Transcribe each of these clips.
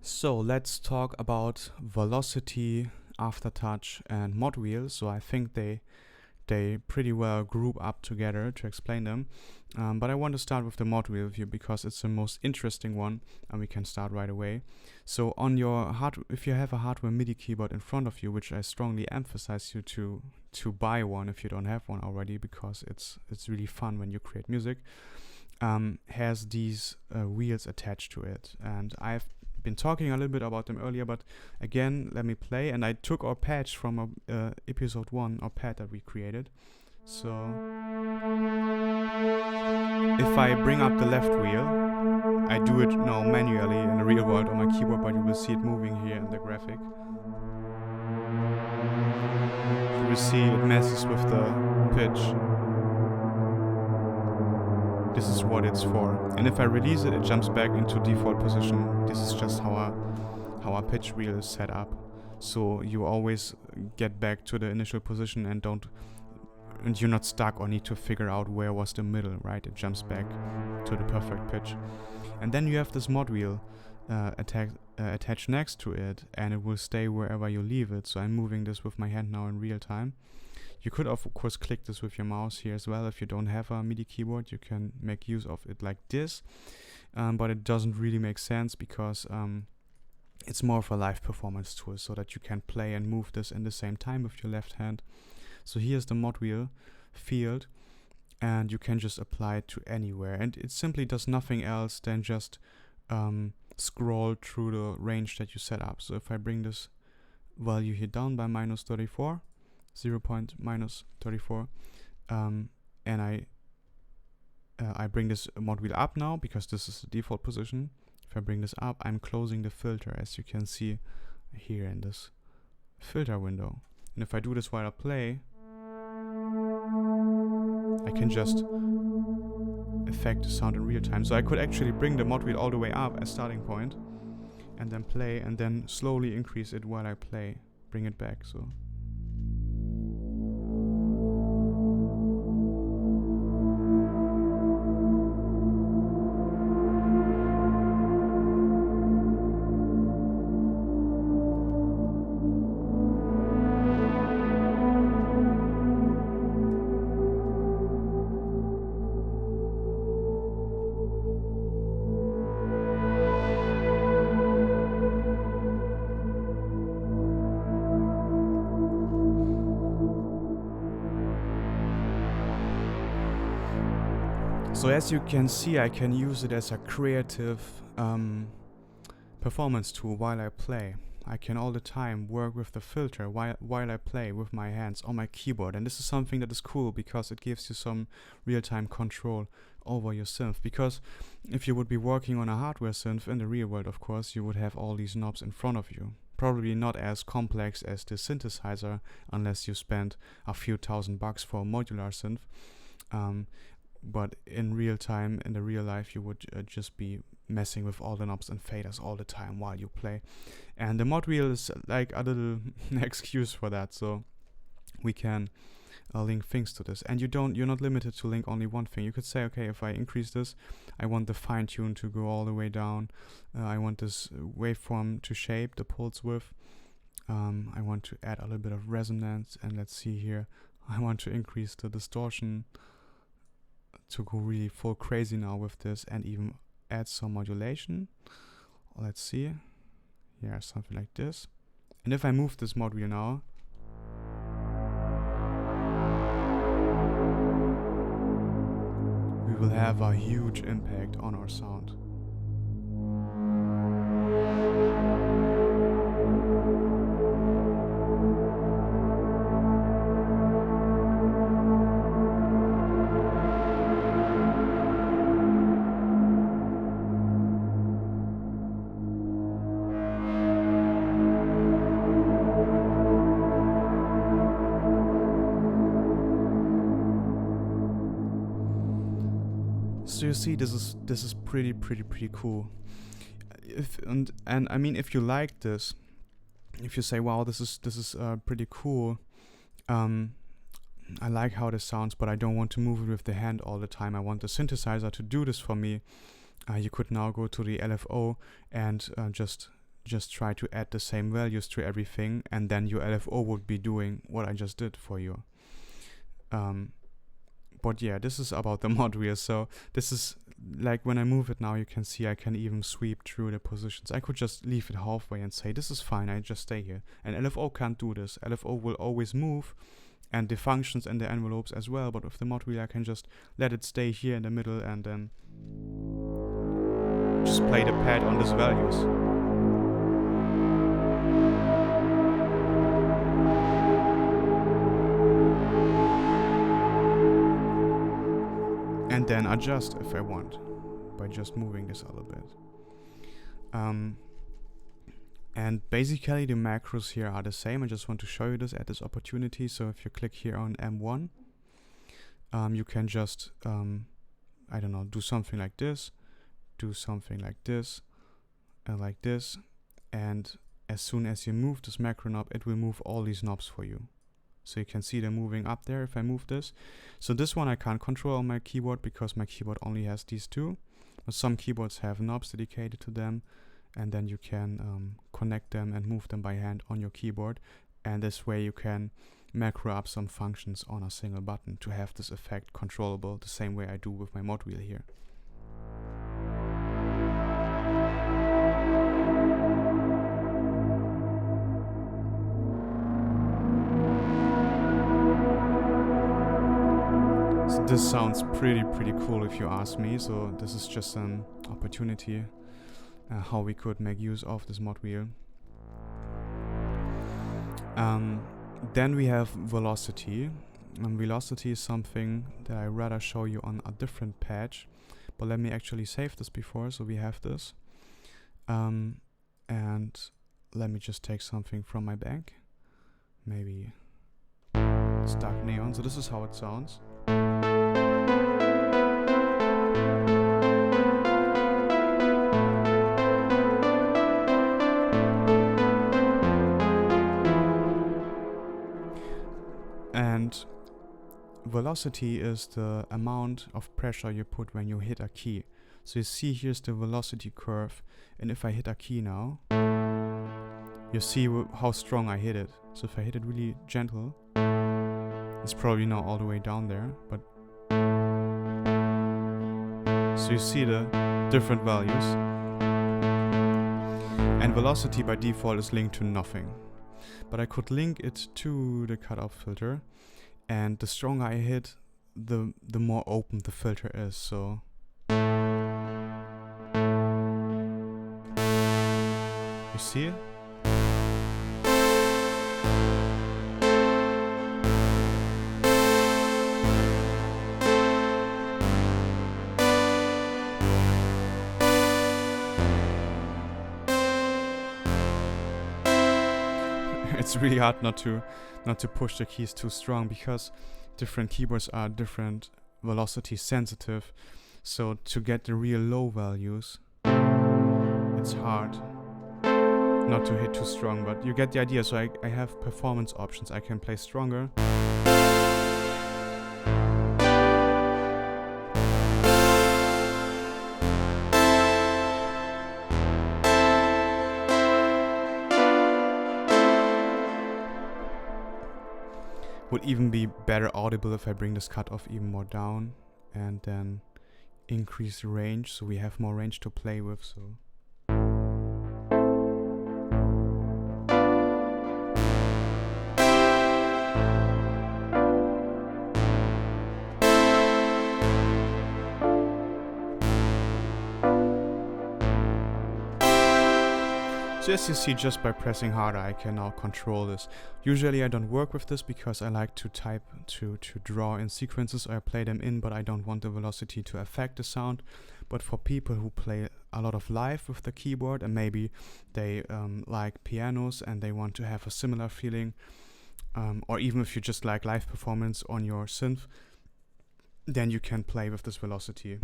So let's talk about velocity, aftertouch, and Modwheel. So I think they pretty well group up together to explain them. But I want to start with the Modwheel view because it's the most interesting one, and we can start right away. So on your if you have a hardware MIDI keyboard in front of you, which I strongly emphasize you to buy one if you don't have one already, because it's really fun when you create music. Has these wheels attached to it, and I've been talking a little bit about them earlier, but again, let me play. And I took our patch from episode 1, our pad that we created. So if I bring up the left wheel, I do it now manually in the real world on my keyboard, but you will see it moving here in the graphic. You will see it messes with the pitch. This is what it's for. And if I release it, it jumps back into default position. This is just how our pitch wheel is set up. So you always get back to the initial position and you're not stuck or need to figure out where was the middle, right? It jumps back to the perfect pitch. And then you have this Modwheel attached next to it, and it will stay wherever you leave it. So I'm moving this with my hand now in real time. You could of course click this with your mouse here as well. If you don't have a MIDI keyboard, you can make use of it like this, but it doesn't really make sense because it's more of a live performance tool, so that you can play and move this in the same time with your left hand. So here's the Modwheel field, and you can just apply it to anywhere, and it simply does nothing else than just scroll through the range that you set up. So if I bring this value here down by -34, 0.-34, and I bring this Modwheel up now because this is the default position. If I bring this up, I'm closing the filter, as you can see here in this filter window. And if I do this while I play, I can just affect the sound in real time. So I could actually bring the Modwheel all the way up as starting point, and then play, and then slowly increase it while I play, bring it back. So So as you can see, I can use it as a creative performance tool while I play. I can all the time work with the filter while I play with my hands on my keyboard. And this is something that is cool because it gives you some real-time control over your synth. Because if you would be working on a hardware synth in the real world, of course, you would have all these knobs in front of you. Probably not as complex as the synthesizer unless you spend a few $1,000 for a modular synth. But in real time, in the real life, you would just be messing with all the knobs and faders all the time while you play. And the Modwheel is like a little excuse for that. So we can link things to this. And you're not limited to link only one thing. You could say, okay, if I increase this, I want the fine tune to go all the way down. I want this waveform to shape the pulse width. I want to add a little bit of resonance. And let's see here. I want to increase the distortion to go really full crazy now with this, and even add some modulation. Let's see. Yeah, something like this. And if I move this Modwheel now, we will have a huge impact on our sound. So you see, this is pretty cool. And I mean, if you like this, if you say, wow, this is pretty cool, I like how this sounds, but I don't want to move it with the hand all the time. I want the synthesizer to do this for me. You could now go to the LFO and just just try to add the same values to everything, and then your LFO would be doing what I just did for you. But yeah, this is about the Modwheel. So this is like when I move it now, you can see I can even sweep through the positions. I could just leave it halfway and say this is fine, I just stay here. And LFO can't do this. LFO will always move, and the functions and the envelopes as well, but with the Modwheel I can just let it stay here in the middle and then just play the pad on these values. And then adjust if I want by just moving this a little bit. And basically the macros here are the same. I just want to show you this at this opportunity. So if you click here on M1, you can just, I don't know, do something like this, do something like this, and like this. And as soon as you move this macro knob, it will move all these knobs for you. So you can see them moving up there if I move this. So this one I can't control on my keyboard because my keyboard only has these two. But some keyboards have knobs dedicated to them, and then you can connect them and move them by hand on your keyboard. And this way you can macro up some functions on a single button to have this effect controllable the same way I do with my Modwheel here. So this sounds pretty cool if you ask me. So this is just an opportunity how we could make use of this Modwheel. Then we have velocity. Velocity is something that I rather show you on a different patch, but let me actually save this before. So we have this, and let me just take something from my bank, maybe Stark Neon. So this is how it sounds. And velocity is the amount of pressure you put when you hit a key. So you see here's the velocity curve, and if I hit a key now, you see how strong I hit it. So if I hit it really gentle, it's probably not all the way down there, but so you see the different values. And velocity by default is linked to nothing. But I could link it to the cutoff filter, and the stronger I hit, the more open the filter is. So you see it? It's really hard not to push the keys too strong because different keyboards are different velocity sensitive. So to get the real low values, it's hard not to hit too strong, but you get the idea. So I have performance options. I can play stronger. Would even be better audible if I bring this cutoff even more down and then increase the range, so we have more range to play with. So So as you see, just by pressing harder I can now control this. Usually I don't work with this because I like to type to draw in sequences, or I play them in, but I don't want the velocity to affect the sound. But for people who play a lot of live with the keyboard, and maybe they like pianos and they want to have a similar feeling, or even if you just like live performance on your synth, then you can play with this velocity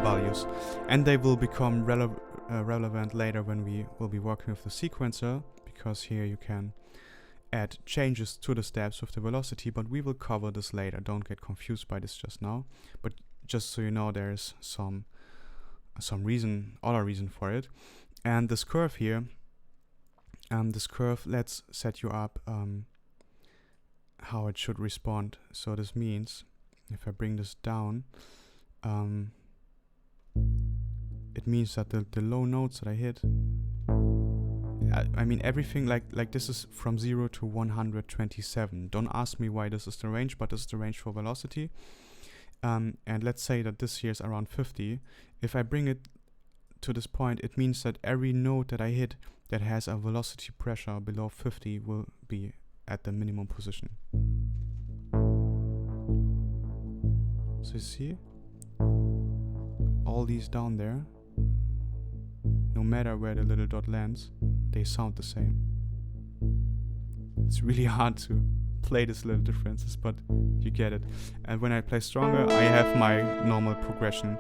values, and they will become relevant later when we will be working with the sequencer, because here you can add changes to the steps with the velocity, but we will cover this later. Don't get confused by this just now, but just so you know, there is some other reason for it. And this curve here, this curve, let's set you up how it should respond. So this means if I bring this down, it means that the low notes that I hit, I mean everything like this is from 0 to 127. Don't ask me why this is the range, but this is the range for velocity. And let's say that this here is around 50. If I bring it to this point, it means that every note that I hit that has a velocity pressure below 50 will be at the minimum position. So you see, all these down there, no matter where the little dot lands, they sound the same. It's really hard to play these little differences, but you get it. And when I play stronger, I have my normal progression.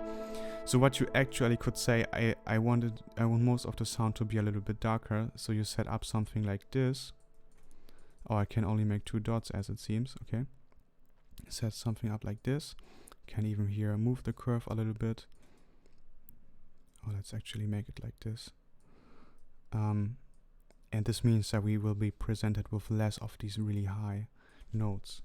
So what you actually could say, I want most of the sound to be a little bit darker, so you set up something like this. Or I can only make 2 dots as it seems, okay? Set something up like this. Can even here move the curve a little bit. Oh, let's actually make it like this. And this means that we will be presented with less of these really high notes.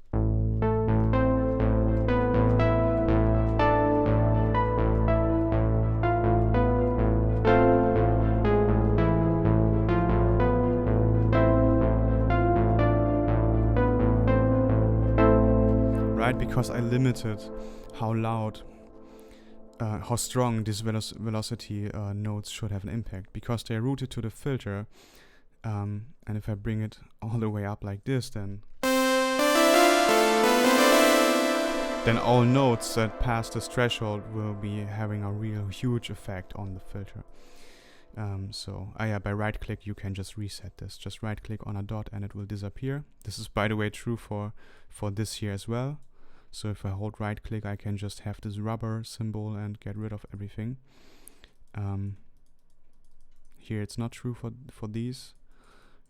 Right, because I limited how loud, how strong these velocity notes should have an impact, because they're routed to the filter. And if I bring it all the way up like this, then all notes that pass this threshold will be having a real huge effect on the filter. By right click you can just reset this. Just right click on a dot and it will disappear. This is by the way true for this here as well. So if I hold right click, I can just have this rubber symbol and get rid of everything. Here it's not true for these.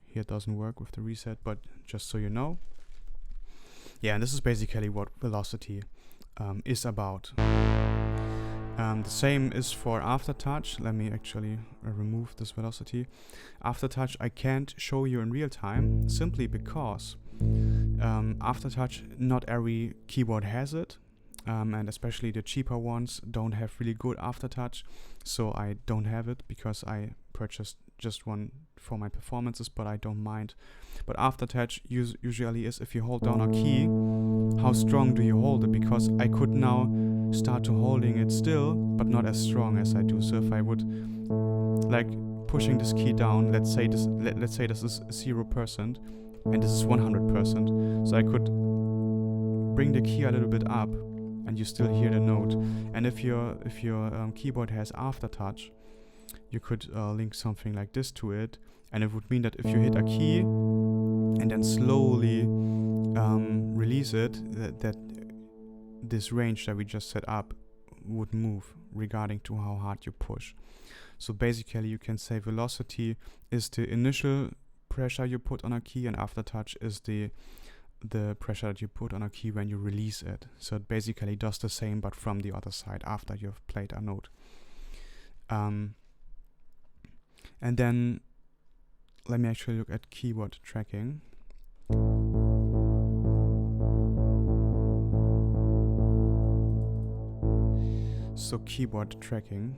Here it doesn't work with the reset, but just so you know. Yeah, and this is basically what velocity is about. The same is for Aftertouch. Let me actually remove this velocity. Aftertouch I can't show you in real time, simply because Aftertouch, not every keyboard has it, and especially the cheaper ones don't have really good Aftertouch, so I don't have it because I purchased just one for my performances, but I don't mind. But Aftertouch usually is if you hold down a key, how strong do you hold it? Because I could now start to holding it still, but not as strong as I do. So if I would like pushing this key down, let's say this is 0% and this is 100%. So I could bring the key a little bit up and you still hear the note. And if your keyboard has Aftertouch, you could link something like this to it, and it would mean that if you hit a key and then slowly release it, that this range that we just set up would move regarding to how hard you push. So basically you can say velocity is the initial pressure you put on a key, and Aftertouch is the pressure that you put on a key when you release it. So it basically does the same but from the other side after you've played a note. And then let me actually look at keyboard tracking. So keyboard tracking.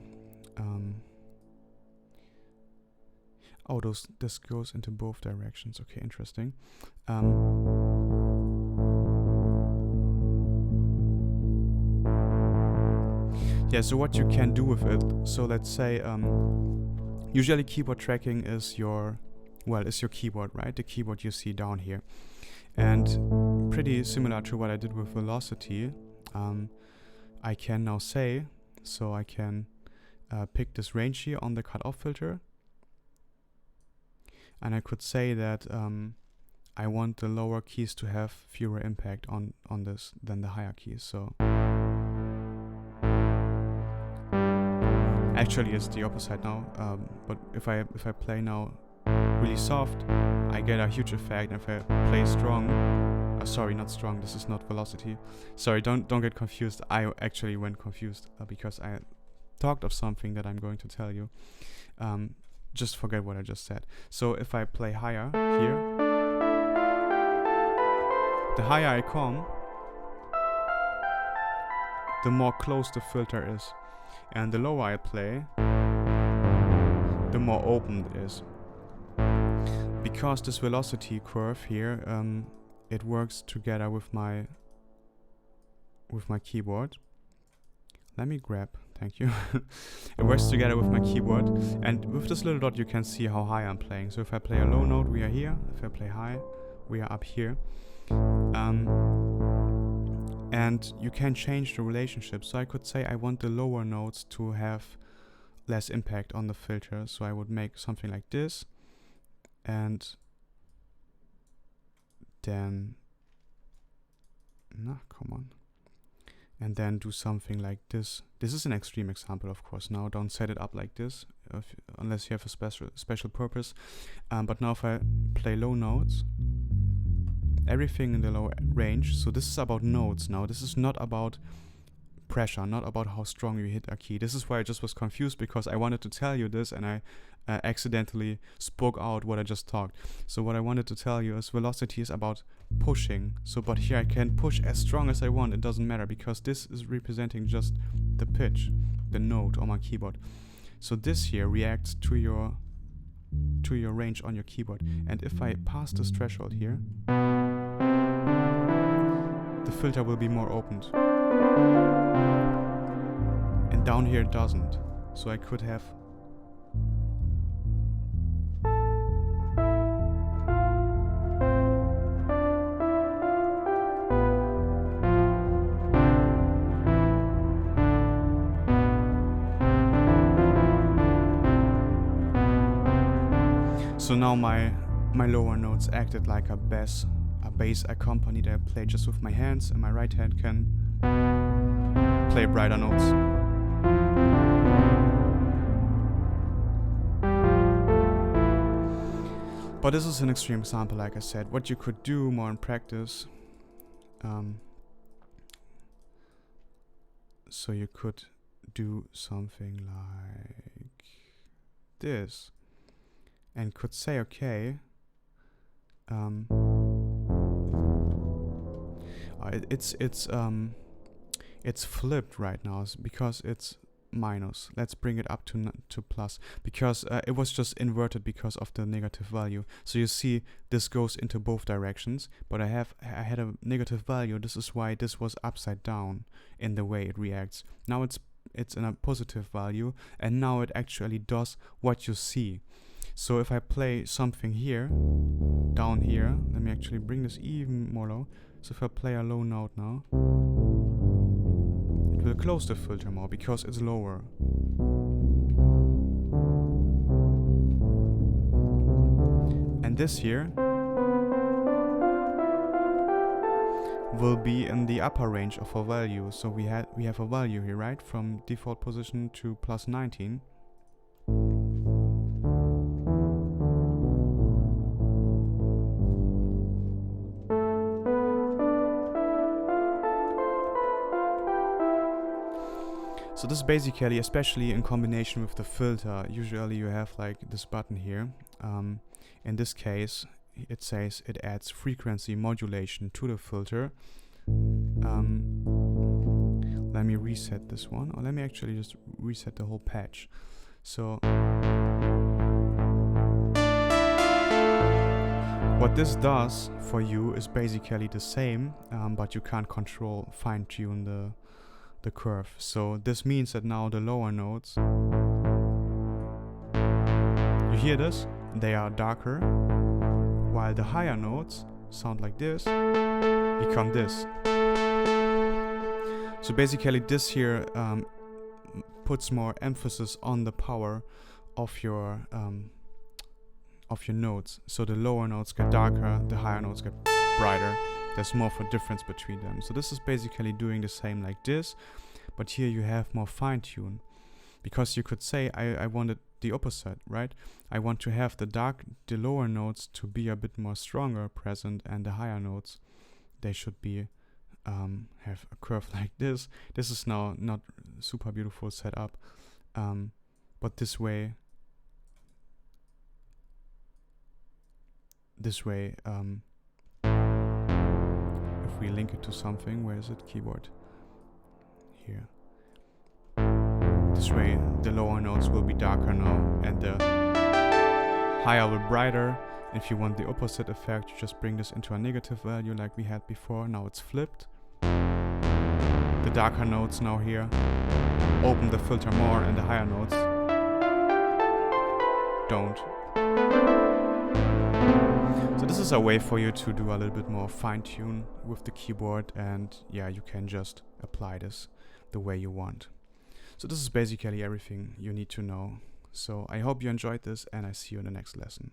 This goes into both directions. Okay, interesting. Yeah, so what you can do with it. So let's say usually keyboard tracking is your keyboard, right? The keyboard you see down here. And pretty similar to what I did with velocity, I can now say, so I can pick this range here on the cutoff filter. And I could say that I want the lower keys to have fewer impact on this than the higher keys. So actually it's the opposite now, but if I play now really soft, I get a huge effect. And if I play strong, sorry, not strong, this is not velocity. Sorry, don't get confused. I actually went confused because I talked of something that I'm going to tell you. just forget what I just said. So if I play higher here, the higher I come, the more close the filter is. And the lower I play, the more open it is. Because this velocity curve here, it works together with my keyboard. Let me grab, thank you. It works together with my keyboard, and with this little dot you can see how high I'm playing. So if I play a low note, we are here. If I play high, we are up here. And you can change the relationship. So I could say I want the lower notes to have less impact on the filter. So I would make something like this, and then, come on. And then do something like this. This is an extreme example, of course. Now don't set it up like this, unless you have a special purpose. But now if I play low notes, everything in the low range. So this is about notes now. This is not about pressure, not about how strong you hit a key. This is why I just was confused, because I wanted to tell you this and I accidentally spoke out what I just talked. So what I wanted to tell you is velocity is about pushing. So but here I can push as strong as I want. It doesn't matter, because this is representing just the pitch, the note on my keyboard. So this here reacts to your range on your keyboard. And if I pass this threshold here, the filter will be more opened. And down here it doesn't. So I could have so now my lower notes acted like a bass accompany that I play just with my hands, and my right hand can play brighter notes. But this is an extreme example, like I said. What you could do more in practice, so you could do something like this, and could say, okay, it's flipped right now because it's minus. Let's bring it up to plus, because it was just inverted because of the negative value. So you see this goes into both directions, but I had a negative value. This is why this was upside down in the way it reacts. Now it's in a positive value, and now it actually does what you see. So if I play something here, down here, let me actually bring this even more low. So if I play a low note now, it will close the filter more because it's lower. And this here will be in the upper range of our value. So we have a value here, right? From default position to plus 19. So this is basically, especially in combination with the filter, usually you have like this button here. In this case, it says it adds frequency modulation to the filter. Let me reset this one, or let me actually just reset the whole patch. So what this does for you is basically the same, but you can't fine-tune the curve. So this means that now the lower notes, you hear this, they are darker, while the higher notes sound like this, become this. So basically this here puts more emphasis on the power of your notes. So the lower notes get darker, the higher notes get brighter. There's more of a difference between them. So this is basically doing the same like this, but here you have more fine-tune, because you could say I wanted the opposite, right? I want to have the lower notes to be a bit more stronger present, and the higher notes, they should be have a curve like this. This is now not super beautiful setup, but this way this way, if we link it to something, where is it? Keyboard. Here. This way the lower notes will be darker now and the higher will be brighter. If you want the opposite effect, you just bring this into a negative value like we had before. Now it's flipped. The darker notes now here open the filter more and the higher notes don't. So this is a way for you to do a little bit more fine-tune with the keyboard, and yeah, you can just apply this the way you want. So this is basically everything you need to know. So I hope you enjoyed this, and I see you in the next lesson.